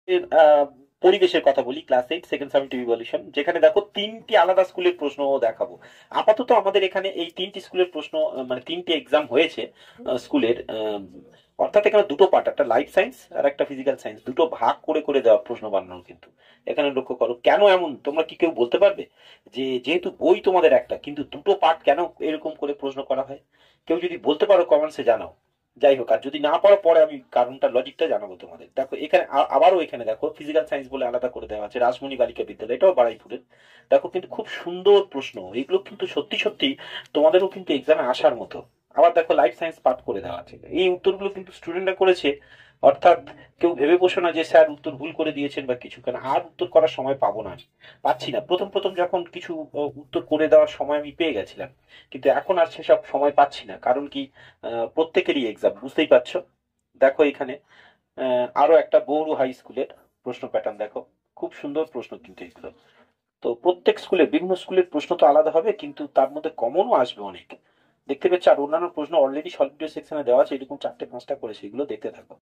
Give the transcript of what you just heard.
এর, পরিবেশের কথা বলি, ক্লাস 8 সেকেন্ড সামেটিভ ইভ্যালুয়েশন, যেখানে দেখো তিনটি আলাদা স্কুলের প্রশ্ন দেখাবো। আপাতত আমাদের এখানে এই তিনটি স্কুলের প্রশ্ন, মানে তিনটি এক্সাম হয়েছে স্কুলের, অর্থাৎ এখানে দুটো পার্ট, একটা লাইফ সায়েন্স আর একটা ফিজিক্যাল সায়েন্স, দুটো ভাগ করে করে দেওয়া প্রশ্ন বানানো। কিন্তু এখানে লক্ষ্য করো কেন এমন, তোমরা কি কেউ বলতে পারবে যে যেহেতু বই তোমাদের একটা কিন্তু দুটো পার্ট কেন এরকম করে প্রশ্ন করা হয়? কেউ যদি বলতে পারো কমেন্টসে জানাও। যাই হোক, আর যদি না পারো পরে আমি কারণটা, লজিকটা জানাবো তোমাদের। দেখো এখানে আবারও এখানে দেখো ফিজিক্যাল সায়েন্স বলে আলাদা করে দেওয়া আছে, রাজমণি বালিকা বিদ্যালয়, এটাও বারাইপুরের। দেখো কিন্তু খুব সুন্দর প্রশ্ন, এগুলো কিন্তু সত্যি সত্যি তোমাদেরও কিন্তু এক্সামে আসার মতো। আবার দেখো লাইফ সায়েন্স পার্ট করে দেওয়া আছে, এই উত্তরগুলো কিন্তু স্টুডেন্টরা করেছে। অর্থাৎ কেউ ভেবে বসো না যে স্যার উত্তর ভুল করে দিয়েছেন বা কিছু, কেন আর উত্তর করার সময় পাবো না, পাচ্ছি না। প্রথম প্রথম যখন কিছু উত্তর করে দেওয়ার সময় আমি পেয়ে গেছিলাম, কিন্তু এখন আর সেসব সময় পাচ্ছি না। কারণ কি, প্রত্যেকেরই এক্সাম, বুঝতেই পারছো। দেখো এখানে আরো একটা বৌরু হাই স্কুলের প্রশ্ন প্যাটার্ন দেখো, খুব সুন্দর প্রশ্ন কিন্তু এগুলো। তো প্রত্যেক স্কুলে, বিভিন্ন স্কুলের প্রশ্ন তো আলাদা হবে, কিন্তু তার মধ্যে কমনও আসবে অনেক, দেখতে পাচ্ছ। আর অন্যান্য প্রশ্ন অলরেডি সলভ ভিডিও সেকশনে দেওয়া আছে, এরকম 4টে 5টা করে, সেগুলো দেখতে থাকো।